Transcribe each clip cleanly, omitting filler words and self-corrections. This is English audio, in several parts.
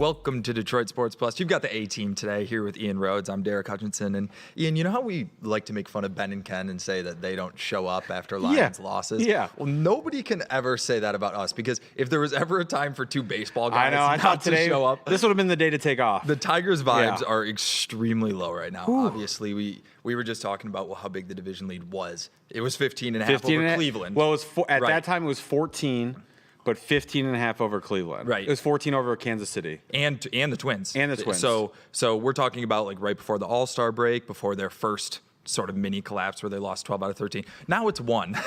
Welcome to Detroit Sports Plus. You've got the A-team today here with Ian Rhodes. I'm Derick Hutchinson. And Ian, you know how we like to make fun of Ben and Ken and say that they don't show up after Lions losses? Yeah. Well, nobody can ever say that about us, because if there was ever a time for two baseball guys not to show up, this would have been the day to take off. The Tigers' vibes are extremely low right now. Ooh. Obviously, we were just talking about how big the division lead was. It was 15.5 over Cleveland. Well, it was at that time it was 14. But 15.5 over Cleveland. Right. It was 14 over Kansas City. And the Twins. And the Twins. So we're talking about like right before the All-Star break, before their first sort of mini collapse where they lost 12 out of 13. Now it's 1.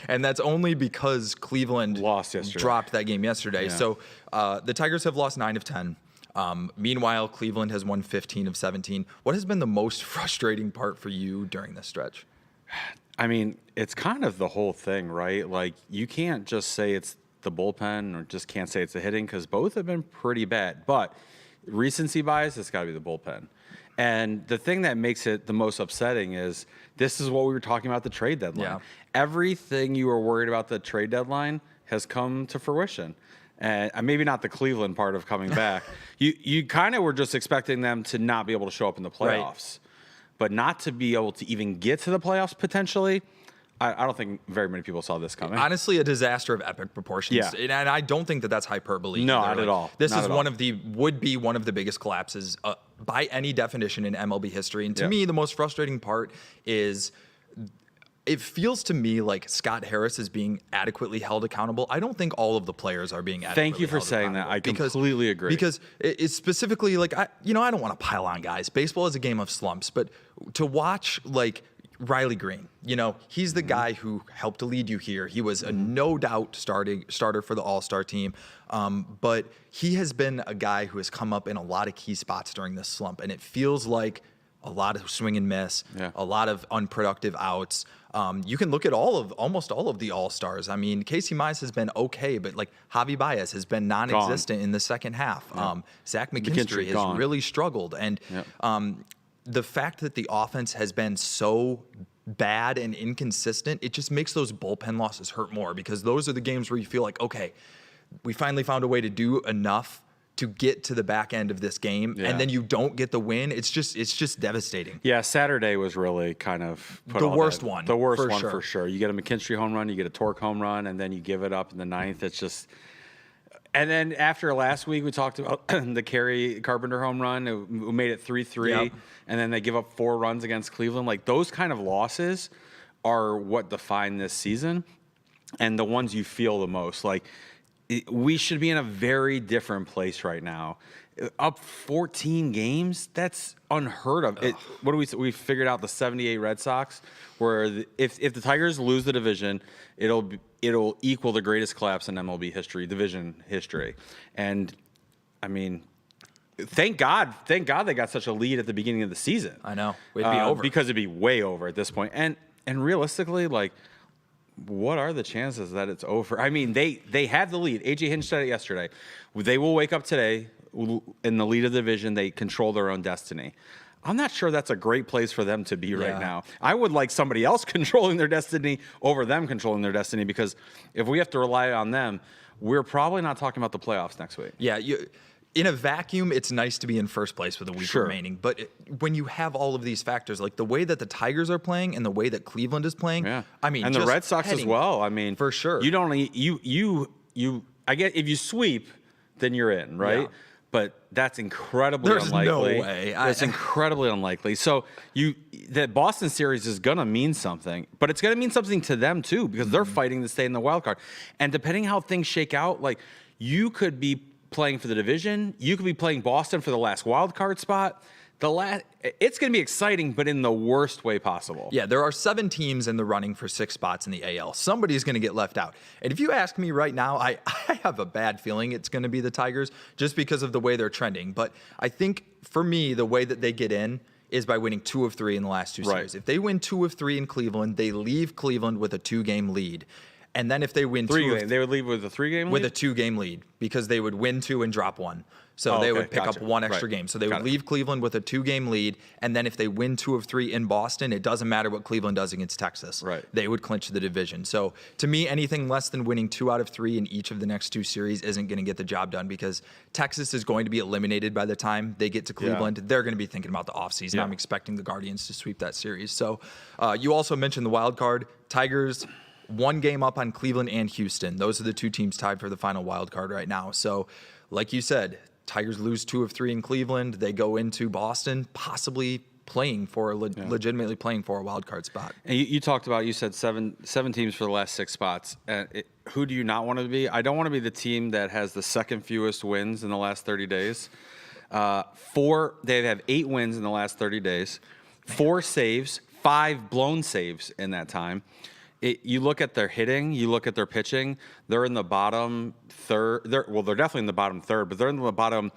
And that's only because Cleveland lost yesterday. Dropped that game yesterday. Yeah. So the Tigers have lost 9 of 10. Meanwhile, Cleveland has won 15 of 17. What has been the most frustrating part for you during this stretch? I mean, it's kind of the whole thing, right? Like, you can't just say it's the bullpen or just can't say it's the hitting, because both have been pretty bad. But recency bias, it's got to be the bullpen. And the thing that makes it the most upsetting is this is what we were talking about the trade deadline. Yeah. Everything you were worried about the trade deadline has come to fruition. And maybe not the Cleveland part of coming back. You kind of were just expecting them to not be able to show up in the playoffs. Right. But not to be able to even get to the playoffs potentially. I don't think very many people saw this coming. Honestly, a disaster of epic proportions. Yeah. And I don't think that that's hyperbole. No, either. not at all. This not is would be one of the biggest collapses by any definition in MLB history. And to me, the most frustrating part is it feels to me like Scott Harris is being adequately held accountable. I don't think all of the players are being adequately held accountable. Thank you for saying that. I completely agree. Because it's specifically like, I don't want to pile on guys. Baseball is a game of slumps. But to watch like Riley Green, he's the guy who helped to lead you here. He was a no doubt starter for the All-Star team. But he has been a guy who has come up in a lot of key spots during this slump. And it feels like a lot of swing and miss, a lot of unproductive outs. You can look at almost all of the All-Stars. I mean, Casey Mize has been okay, but like Javi Baez has been non-existent in the second half. Zach McKinstry has really struggled. And the fact that the offense has been so bad and inconsistent, it just makes those bullpen losses hurt more, because those are the games where you feel like, okay, we finally found a way to do enough to get to the back end of this game, and then you don't get the win. It's just devastating. Yeah, Saturday was really kind of the worst one. The worst one for sure. You get a McKinstry home run, you get a Torque home run, and then you give it up in the ninth. It's just. And then after last week, we talked about the Kerry Carpenter home run, who made it 3-3, and then they give up 4 runs against Cleveland. Like, those kind of losses are what define this season, and the ones you feel the most. Like, we should be in a very different place right now. Up 14 games, that's unheard of. What do we figured out the 78 Red Sox, where if the Tigers lose the division, it'll equal the greatest collapse in MLB history, division history. And I mean, thank God they got such a lead at the beginning of the season. I know. It'd be over. Because it'd be way over at this point. And realistically, like, what are the chances that it's over? I mean, they have the lead. AJ Hinch said it yesterday. They will wake up today in the lead of the division. They control their own destiny. I'm not sure that's a great place for them to be right now. I would like somebody else controlling their destiny over them controlling their destiny, because if we have to rely on them, we're probably not talking about the playoffs next week. Yeah, in a vacuum, it's nice to be in first place with a week remaining. But when you have all of these factors, like the way that the Tigers are playing and the way that Cleveland is playing, I mean, and the Red Sox as well. I mean, for sure. You don't I get, if you sweep, then you're in, right? Yeah. But that's incredibly unlikely. There's no way. That's incredibly unlikely. So that Boston series is going to mean something, but it's going to mean something to them too, because they're fighting to stay in the wild card. And depending how things shake out, like, you could be playing for the division, you could be playing Boston for the last wild card spot. It's going to be exciting, but in the worst way possible. Yeah, there are 7 teams in the running for 6 spots in the AL. Somebody's going to get left out. And if you ask me right now, I have a bad feeling it's going to be the Tigers, just because of the way they're trending. But I think, for me, the way that they get in is by winning 2 of 3 in the last 2 series. If they win 2 of 3 in Cleveland, they leave Cleveland with a 2-game lead. And then if they win they would leave with a 3-game lead? With a 2-game lead, because they would win 2 and drop 1. So Oh, they okay, would pick gotcha. up one extra Right. game. So they Got would it. leave Cleveland with a 2-game lead, and then if they win 2 of 3 in Boston, it doesn't matter what Cleveland does against Texas. Right. They would clinch the division. So to me, anything less than winning 2 out of 3 in each of the next 2 series isn't going to get the job done, because Texas is going to be eliminated by the time they get to Cleveland. They're going to be thinking about the offseason. Yeah. I'm expecting the Guardians to sweep that series. So you also mentioned the wild card. Tigers 1 game up on Cleveland and Houston. Those are the 2 teams tied for the final wild card right now. So like you said, Tigers lose 2 of 3 in Cleveland. They go into Boston, possibly playing for legitimately playing for a wild card spot. And you talked about, you said seven teams for the last 6 spots. Who do you not want to be? I don't want to be the team that has the second fewest wins in the last 30 days. They have 8 wins in the last 30 days, 4 saves, 5 blown saves in that time. You look at their hitting, you look at their pitching, they're in the bottom third. They're definitely in the bottom third, but they're in the bottom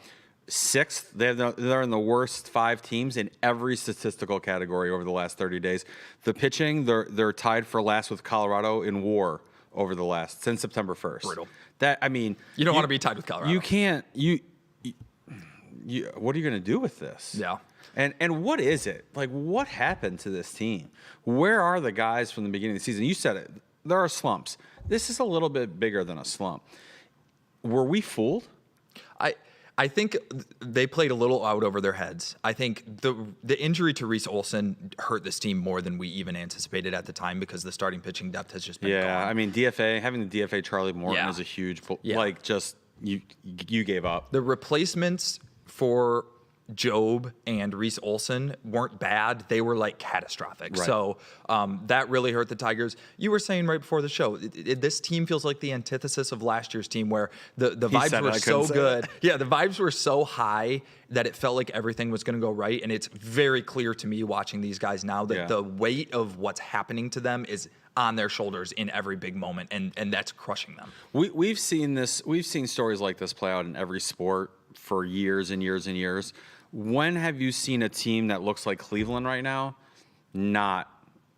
6th. They're in the worst 5 teams in every statistical category over the last 30 days. The pitching, they're tied for last with Colorado in WAR over the last since September 1st. Brutal. You don't want to be tied with Colorado. You can't. What are you going to do with this? Yeah. And what is it? Like, what happened to this team? Where are the guys from the beginning of the season? You said it. There are slumps. This is a little bit bigger than a slump. Were we fooled? I think they played a little out over their heads. I think the injury to Reese Olson hurt this team more than we even anticipated at the time, because the starting pitching depth has just been gone. I mean, having the DFA Charlie Morton is a huge, you gave up. The replacements for Job and Reese Olson weren't bad. They were like catastrophic. Right. So that really hurt the Tigers. You were saying right before the show, this team feels like the antithesis of last year's team, where the vibes were so good. Yeah, the vibes were so high that it felt like everything was going to go right. And it's very clear to me watching these guys now that the weight of what's happening to them is on their shoulders in every big moment, and that's crushing them. We've seen this. We've seen stories like this play out in every sport for years and years and years. When have you seen a team that looks like Cleveland right now not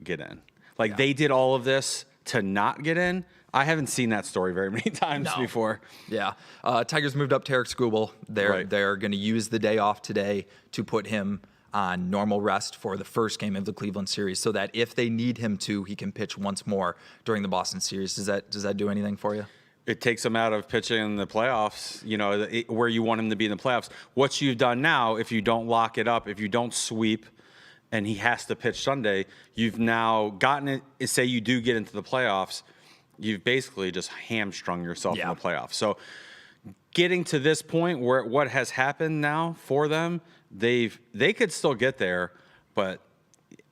get in? They did all of this to not get in. I haven't seen that story very many times before. Yeah. Tigers moved up Derick Skubal. They're going to use the day off today to put him on normal rest for the first game of the Cleveland series, so that if they need him to, he can pitch once more during the Boston series. Does that do anything for you? It takes him out of pitching in the playoffs, where you want him to be in the playoffs. What you've done now, if you don't lock it up, if you don't sweep, and he has to pitch Sunday, you've now gotten it. Say you do get into the playoffs, you've basically just hamstrung yourself in the playoffs. So getting to this point where what has happened now for them, they could still get there, but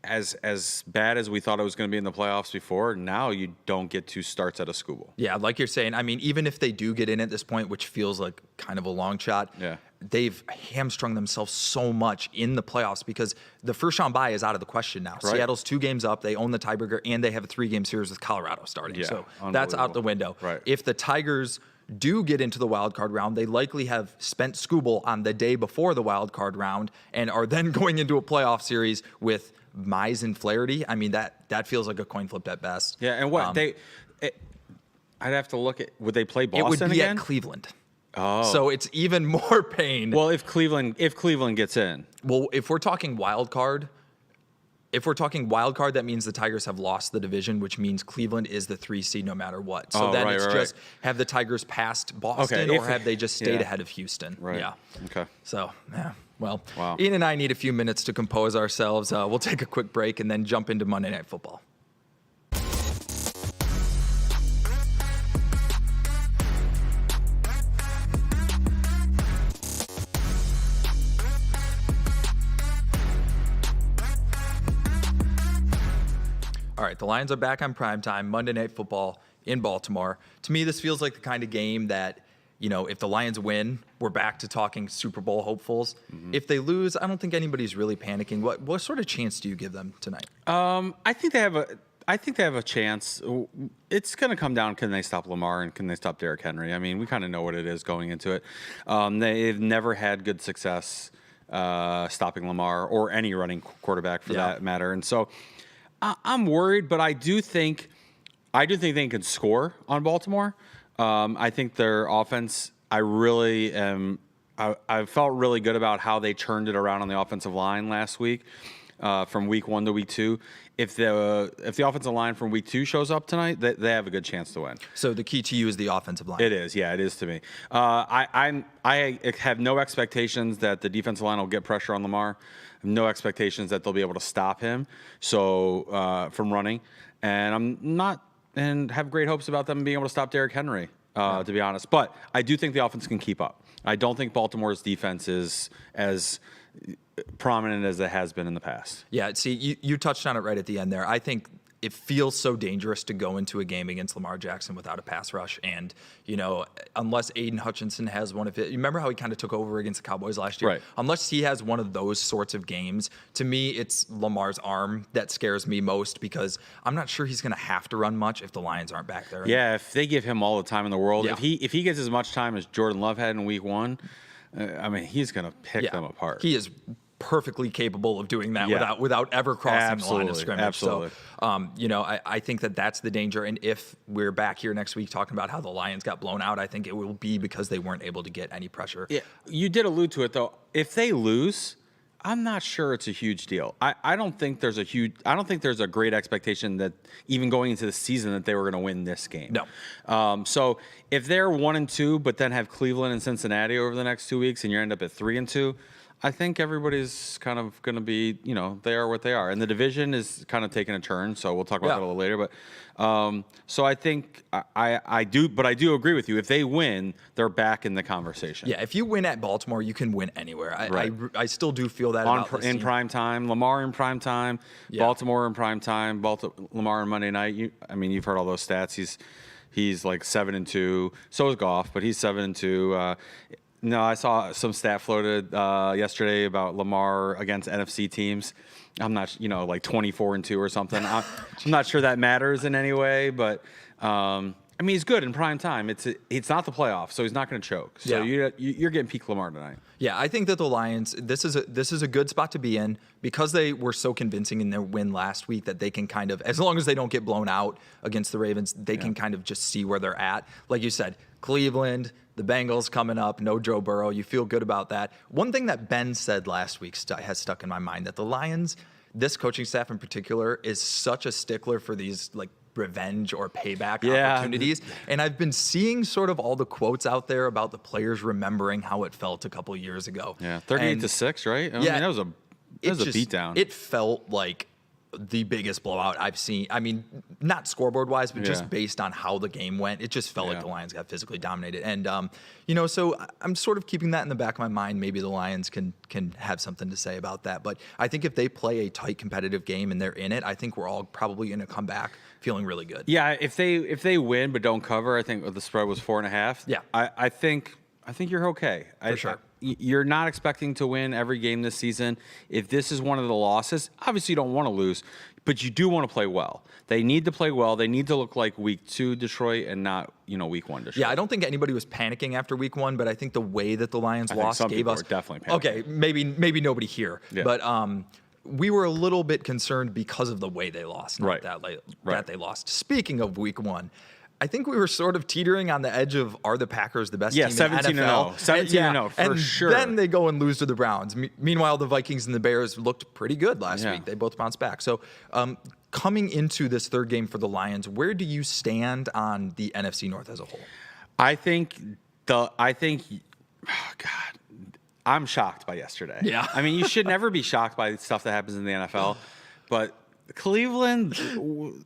as bad as we thought it was going to be in the playoffs before, now you don't get 2 starts at a Skubal. Yeah, like you're saying, I mean, even if they do get in at this point, which feels like kind of a long shot, they've hamstrung themselves so much in the playoffs, because the first round bye is out of the question now. Right. Seattle's 2 games up, they own the tiebreaker, and they have a 3-game series with Colorado starting. Yeah, so that's out the window. Right. If the Tigers do get into the wild card round, they likely have spent Skubal on the day before the wild card round and are then going into a playoff series with Mize and Flaherty. I mean, that feels like a coin flip at best. Yeah, and what I'd have to look at, would they play Boston It would be again? at Cleveland. Oh. So it's even more pain. Well, if Cleveland gets in. Well, if we're talking wild card, that means the Tigers have lost the division, which means Cleveland is the 3 seed no matter what. So just have the Tigers passed Boston, or have they just stayed ahead of Houston? Right. Yeah. Okay. So, yeah. Well, Wow. Ian and I need a few minutes to compose ourselves. We'll take a quick break and then jump into Monday Night Football. All right, the Lions are back on primetime, Monday Night Football in Baltimore. To me, this feels like the kind of game that, if the Lions win, we're back to talking Super Bowl hopefuls. Mm-hmm. If they lose, I don't think anybody's really panicking. What sort of chance do you give them tonight? I think they have a chance. It's going to come down, can they stop Lamar and can they stop Derrick Henry? I mean, we kind of know what it is going into it. They've never had good success stopping Lamar or any running quarterback for that matter. And so I'm worried, but I do think they can score on Baltimore. I think their offense, I really am I felt really good about how they turned it around on the offensive line last week, from week 1 to week 2. If the offensive line from week 2 shows up tonight, they have a good chance to win. So the key to you is the offensive line. It is, yeah, it is to me. I have no expectations that the defensive line will get pressure on Lamar. No expectations that they'll be able to stop him from running, and have great hopes about them being able to stop Derrick Henry. To be honest, but I do think the offense can keep up. I don't think Baltimore's defense is as prominent as it has been in the past. Yeah, see, you touched on it right at the end there. I think it feels so dangerous to go into a game against Lamar Jackson without a pass rush. And, unless Aiden Hutchinson has one of it, you remember how he kind of took over against the Cowboys last year? Right. Unless he has one of those sorts of games, to me, it's Lamar's arm that scares me most, because I'm not sure he's going to have to run much if the Lions aren't back there. Yeah, if they give him all the time in the world, Yeah. if he gets as much time as Jordan Love had in week 1, he's going to pick them apart. He is perfectly capable of doing that Yeah. without ever crossing the line of scrimmage. Absolutely. So, I think that's the danger. And if we're back here next week talking about how the Lions got blown out, I think it will be because they weren't able to get any pressure. Yeah, you did allude to it though. If they lose, I'm not sure it's a huge deal. I don't think there's a great expectation that even going into the season that they were going to win this game. No. So if they're 1-2, but then have Cleveland and Cincinnati over the next 2 weeks, and you end up at 3-2, I think everybody's kind of going to be, they are what they are. And the division is kind of taking a turn, so we'll talk about that a little later. But so I think I do agree with you. If they win, they're back in the conversation. Yeah, if you win at Baltimore, you can win anywhere. Right. I still do feel that about this in team. prime time, Lamar in prime time, Baltimore in prime time, Lamar on Monday night. You've heard all those stats. He's like 7-2. So is Goff, but he's 7-2. No, I saw some stat floated yesterday about Lamar against NFC teams. I'm not, like 24-2 or something. I'm not sure that matters in any way, but he's good in prime time. It's not the playoffs, so he's not going to choke. So you're getting peak Lamar tonight. Yeah, I think that the Lions, this is a good spot to be in, because they were so convincing in their win last week that they can kind of, as long as they don't get blown out against the Ravens, they can kind of just see where they're at. Like you said, Cleveland, the Bengals coming up, no Joe Burrow. You feel good about that. One thing that Ben said last week has stuck in my mind, that the Lions, this coaching staff in particular, is such a stickler for these like revenge or payback opportunities. And I've been seeing sort of all the quotes out there about the players remembering how it felt a couple years ago. Yeah, 38-6, right? That was a beatdown. It felt like the biggest blowout I've seen. Not scoreboard wise, but just based on how the game went, it just felt like the Lions got physically dominated. And so I'm sort of keeping that in the back of my mind. Maybe the Lions can have something to say about that. But I think if they play a tight competitive game and they're in it, I think we're all probably going to come back feeling really good. Yeah, if they win but don't cover, I think the spread was 4.5. Yeah, I think you're okay. For sure. You're not expecting to win every game this season. If this is one of the losses, obviously you don't want to lose, but you do want to play well. They need to play well. They need to look like week 2 Detroit and not, week 1 Detroit. Yeah, I don't think anybody was panicking after week 1, but I think the way that the Lions lost gave us definitely panicking. Okay, maybe nobody here, but we were a little bit concerned because of the way they lost, not that they lost. Speaking of week 1, I think we were sort of teetering on the edge of, are the Packers the best team in the NFL? 17-0, for sure. And then they go and lose to the Browns. Meanwhile, the Vikings and the Bears looked pretty good last week. They both bounced back. So coming into this third game for the Lions, where do you stand on the NFC North as a whole? I think, I'm shocked by yesterday. Yeah. You should never be shocked by stuff that happens in the NFL, but Cleveland,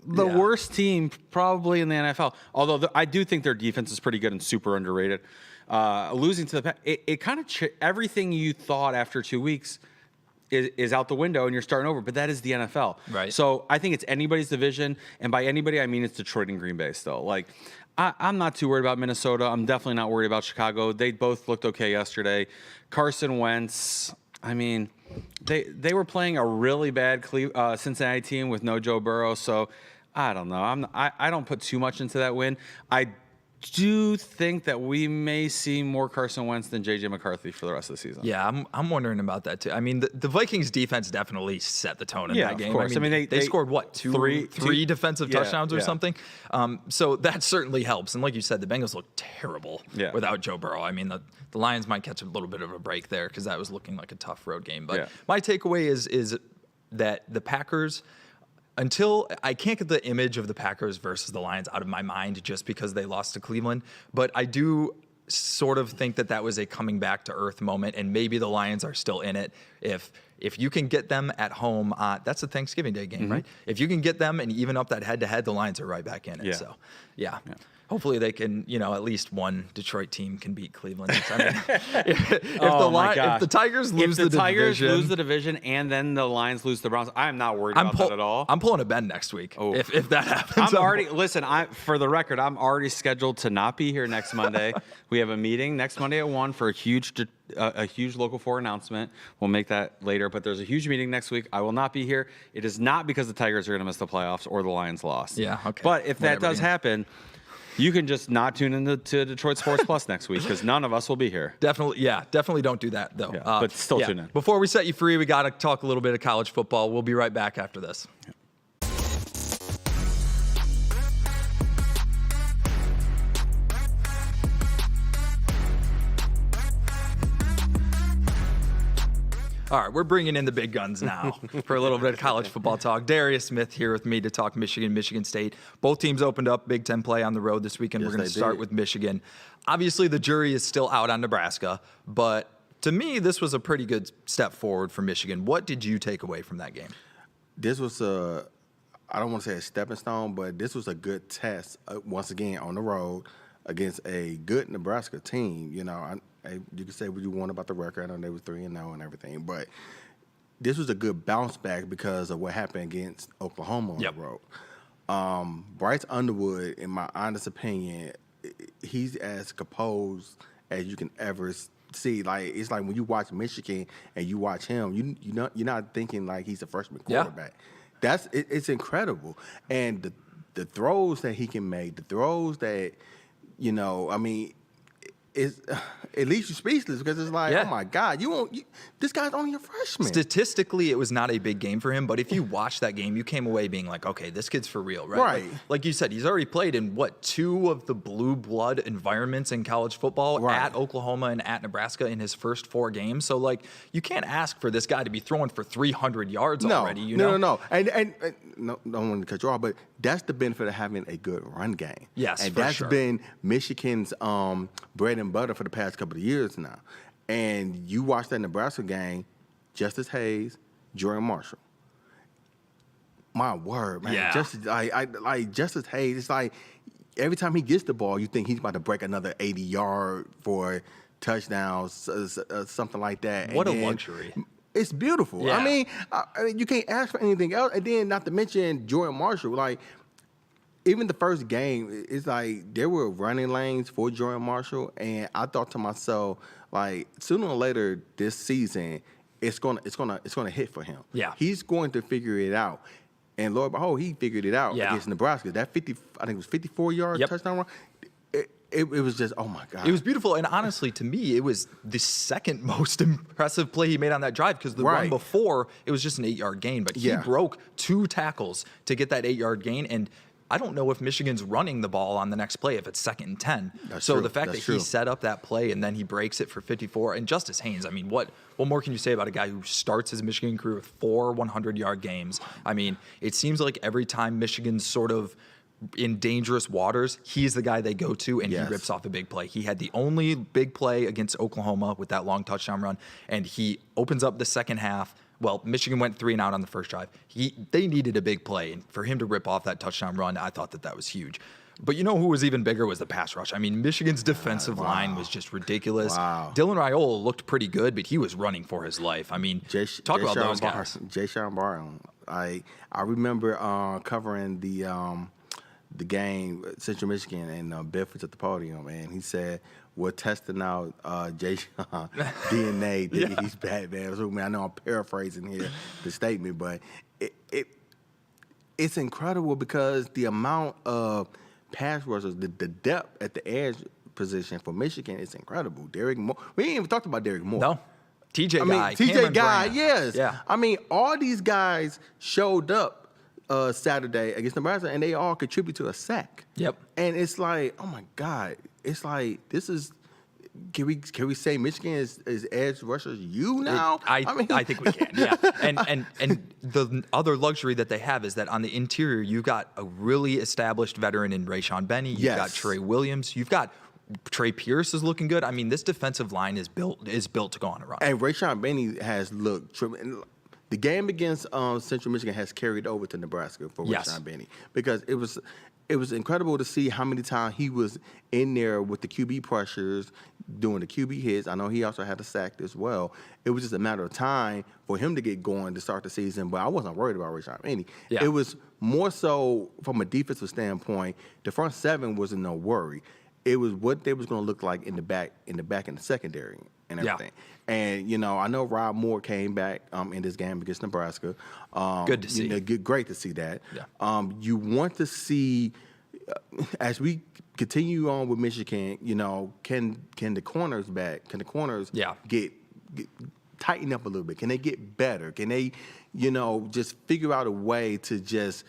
the worst team probably in the NFL. Although I do think their defense is pretty good and super underrated. Losing to the it kind of everything you thought after 2 weeks is out the window and you're starting over. But that is the NFL, right? So I think it's anybody's division, and by anybody I mean it's Detroit and Green Bay still. Like I'm not too worried about Minnesota. I'm definitely not worried about Chicago. They both looked okay yesterday. Carson Wentz. They were playing a really bad Cincinnati team with no Joe Burrow, so I don't know. I don't put too much into that win. I do think that we may see more Carson Wentz than J.J. McCarthy for the rest of the season. Yeah, I'm wondering about that too. I mean, the Vikings defense definitely set the tone in that game. Of course. I mean, they scored what, three defensive touchdowns or something. So that certainly helps. And like you said, the Bengals look terrible without Joe Burrow. I mean, the Lions might catch a little bit of a break there because that was looking like a tough road game. But my takeaway is that the Packers, until I can't get the image of the Packers versus the Lions out of my mind just because they lost to Cleveland, but I do sort of think that was a coming back to earth moment, and maybe the Lions are still in it. If you can get them at home, that's a Thanksgiving Day game, right? If you can get them and even up that head-to-head, the Lions are right back in it. So, yeah. Hopefully they can, at least one Detroit team can beat Cleveland. I mean, if the Tigers lose lose the division and then the Lions lose the Browns, I'm not worried about that at all. I'm pulling a Ben next week if that happens. For the record, I'm already scheduled to not be here next Monday. We have a meeting next Monday at 1 for a huge Local 4 announcement. We'll make that later, but there's a huge meeting next week. I will not be here. It is not because the Tigers are going to miss the playoffs or the Lions lost. Yeah, okay. But if that does happen, you can just not tune into Detroit Sports Plus next week because none of us will be here. Definitely don't do that, though. But still tune in. Before we set you free, we got to talk a little bit of college football. We'll be right back after this. All right, we're bringing in the big guns now for a little bit of college football talk. Darrius Smith here with me to talk Michigan State. Both teams opened up Big Ten play on the road this weekend. We're going to start with Michigan. Obviously, the jury is still out on Nebraska, but to me, this was a pretty good step forward for Michigan. What did you take away from that game? This was I don't want to say a stepping stone, but this was a good test, once again, on the road against a good Nebraska team. You can say what you want about the record. I know they were 3-0 and everything, but this was a good bounce back because of what happened against Oklahoma on the road. Bryce Underwood, in my honest opinion, he's as composed as you can ever see. Like, it's like when you watch Michigan and you watch him, you're not thinking like he's a freshman quarterback. It's incredible, and the throws that he can make, the throws that it leaves you speechless because it's like, oh my God, this guy's only a freshman. Statistically, it was not a big game for him, but if you watch that game, you came away being like, okay, this kid's for real, right? Right. Like you said, he's already played in, 2 of the blue blood environments in college football, at Oklahoma and at Nebraska in his first 4 games. So, you can't ask for this guy to be throwing for 300 yards already, No. And no, don't want to cut you off, but that's the benefit of having a good run game. Yes, and for that's sure. been Michigan's bread and butter for the past couple of years now. And you watch that Nebraska game, Justice Hayes, Jordan Marshall. My word, man. Yeah. Justice Hayes, it's like every time he gets the ball, you think he's about to break another 80-yard for touchdowns, something like that. What a luxury. It's beautiful. Yeah. I mean, you can't ask for anything else. And then not to mention Jordan Marshall, even the first game, it's like there were running lanes for Jordan Marshall, and I thought to myself, sooner or later this season, it's gonna hit for him. Yeah. He's going to figure it out. And Lord behold, he figured it out against Nebraska. That 54-yard touchdown run. It was just, oh my God. It was beautiful. And honestly, to me, it was the second most impressive play he made on that drive because the run before, it was just an 8-yard gain. But he broke 2 tackles to get that 8-yard gain. And I don't know if Michigan's running the ball on the next play if it's 2nd and 10. That's so true. The fact that he set up that play and then he breaks it for 54. And Justice Haynes, I mean, what more can you say about a guy who starts his Michigan career with 4 100-yard games? I mean, it seems like every time Michigan's sort of in dangerous waters, he's the guy they go to, and he rips off a big play. He had the only big play against Oklahoma with that long touchdown run, and he opens up the second half. Well, Michigan went 3 and out on the first drive. They needed a big play, and for him to rip off that touchdown run, I thought that was huge. But who was even bigger was the pass rush. I mean, Michigan's defensive line was just ridiculous. Wow. Dylan Raiola looked pretty good, but he was running for his life. I mean, talk about those guys. Jay-Sean Barr. I remember covering the game, Central Michigan, and Bedford's at the podium, and he said, we're testing out Jay-Sean DNA. He's bad, man. So, I know I'm paraphrasing here the statement, but it's incredible because the amount of pass rushers, the depth at the edge position for Michigan is incredible. Derick Moore. We ain't even talked about Derick Moore. No. TJ I mean, Guy. TJ Cameron Guy, Grant. yes. Yeah. I mean, all these guys showed up Saturday against Nebraska, and they all contribute to a sack. Yep. And it's like, oh my God, it's like this is. Can we say Michigan is edge rushers now? I think we can, yeah. And the other luxury that they have is that on the interior, you've got a really established veteran in Rayshon Benny. You've got Trey Williams. You've got Trey Pierce is looking good. I mean, this defensive line is built to go on a run. And Rayshon Benny has looked tremendous. The game against Central Michigan has carried over to Nebraska for Rayshon Benny because it was incredible to see how many times he was in there with the QB pressures, doing the QB hits. I know he also had a sack as well. It was just a matter of time for him to get going to start the season, but I wasn't worried about Rayshon Benny. Yeah. It was more so from a defensive standpoint, the front seven wasn't no worry. It was what they was going to look like in the back in the secondary and everything. Yeah. And, I know Rob Moore came back in this game against Nebraska. Good to see. Great to see that. Yeah. You want to see, as we continue on with Michigan, can the corners get tighten up a little bit? Can they get better? Can they, just figure out a way to just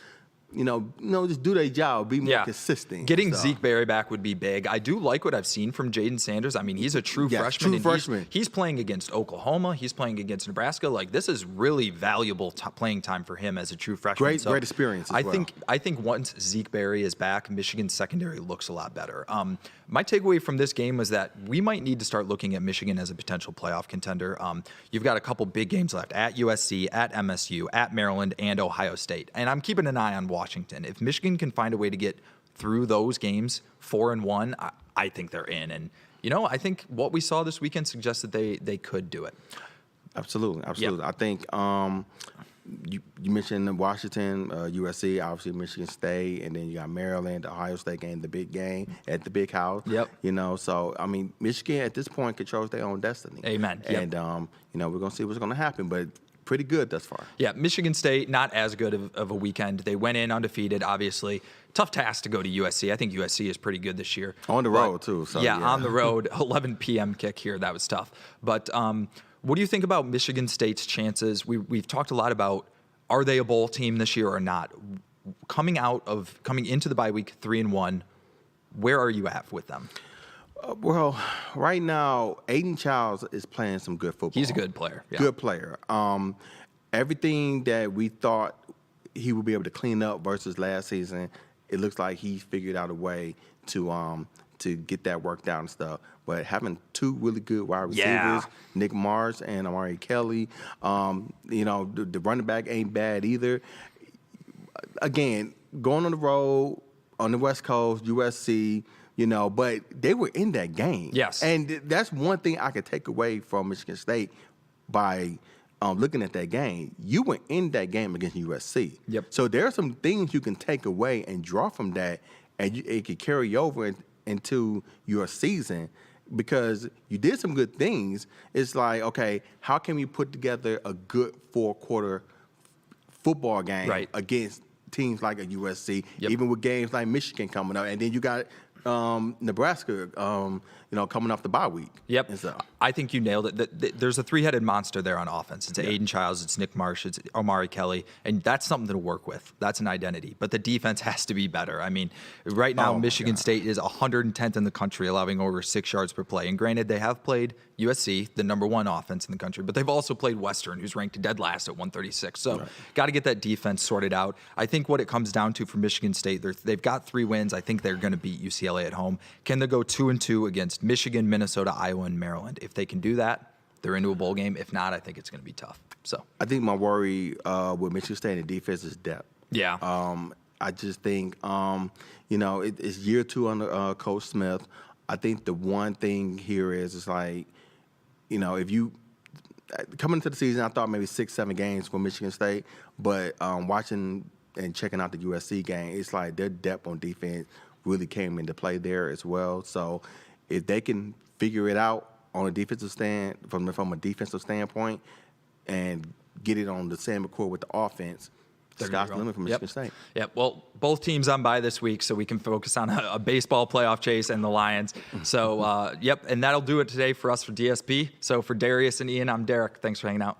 just do their job, be more consistent. Getting Zeke Berry back would be big. I do like what I've seen from Jaden Sanders. I mean, he's a true freshman. True freshman. He's playing against Oklahoma. He's playing against Nebraska. Like, this is really valuable playing time for him as a true freshman. Great experience as well. I think once Zeke Berry is back, Michigan's secondary looks a lot better. My takeaway from this game was that we might need to start looking at Michigan as a potential playoff contender. You've got a couple big games left at USC, at MSU, at Maryland, and Ohio State. And I'm keeping an eye on Washington. If Michigan can find a way to get through those games 4-1, I think they're in. And, I think what we saw this weekend suggests that they could do it. Absolutely. Yep. I think you mentioned Washington, USC, obviously Michigan State, and then you got Maryland, the Ohio State game, the big game at the big house. Yep. So, I mean, Michigan at this point controls their own destiny. Amen. Yep. And, we're going to see what's going to happen, but pretty good thus far. Yeah, Michigan State, not as good of a weekend. They went in undefeated, obviously. Tough task to go to USC. I think USC is pretty good this year. On the road, too. So, yeah, on the road, 11 p.m. kick here. That was tough. But what do you think about Michigan State's chances? We've talked a lot about, are they a bowl team this year or not? Coming into the bye week 3-1, where are you at with them? Well, right now, Aiden Childs is playing some good football. He's a good player. Yeah. Good player. Everything that we thought he would be able to clean up versus last season, it looks like he figured out a way to get that worked out and stuff. But having two really good wide receivers, Nick Marsh and Amari Kelly, the running back ain't bad either. Again, going on the road on the West Coast, USC, but they were in that game. Yes. And that's one thing I could take away from Michigan State by looking at that game. You were in that game against USC. Yep. So there are some things you can take away and draw from that, and it could carry over into your season because you did some good things. It's like, okay, how can we put together a good 4-quarter football game against teams like a USC, even with games like Michigan coming up, and then you got Nebraska, coming off the bye week. Yep. And so, I think you nailed it. There's a three-headed monster there on offense. It's Aiden Childs, it's Nick Marsh, it's Amari Kelly, and that's something to work with. That's an identity. But the defense has to be better. I mean, right now, Michigan State is 110th in the country, allowing over 6 yards per play. And granted, they have played USC, the number 1 offense in the country, but they've also played Western, who's ranked dead last at 136. So got to get that defense sorted out. I think what it comes down to for Michigan State, they've got 3 wins. I think they're going to beat UCLA at home. Can they go 2-2 against Michigan, Minnesota, Iowa, and Maryland? If they can do that, they're into a bowl game. If not, I think it's going to be tough. So I think my worry with Michigan State and defense is depth. Yeah. I just think, it's year 2 under Coach Smith. I think the one thing here is it's like, if you coming into the season, I thought maybe 6-7 games for Michigan State, but watching and checking out the USC game, it's like their depth on defense really came into play there as well. So if they can figure it out on a defensive from a defensive standpoint and get it on the same accord with the offense, Sky's the limit for Michigan State. Yep. Well, both teams on bye this week, so we can focus on a baseball playoff chase and the Lions. So, yep. And that'll do it today for us for DSP. So for Darrius and Ian, I'm Derick. Thanks for hanging out.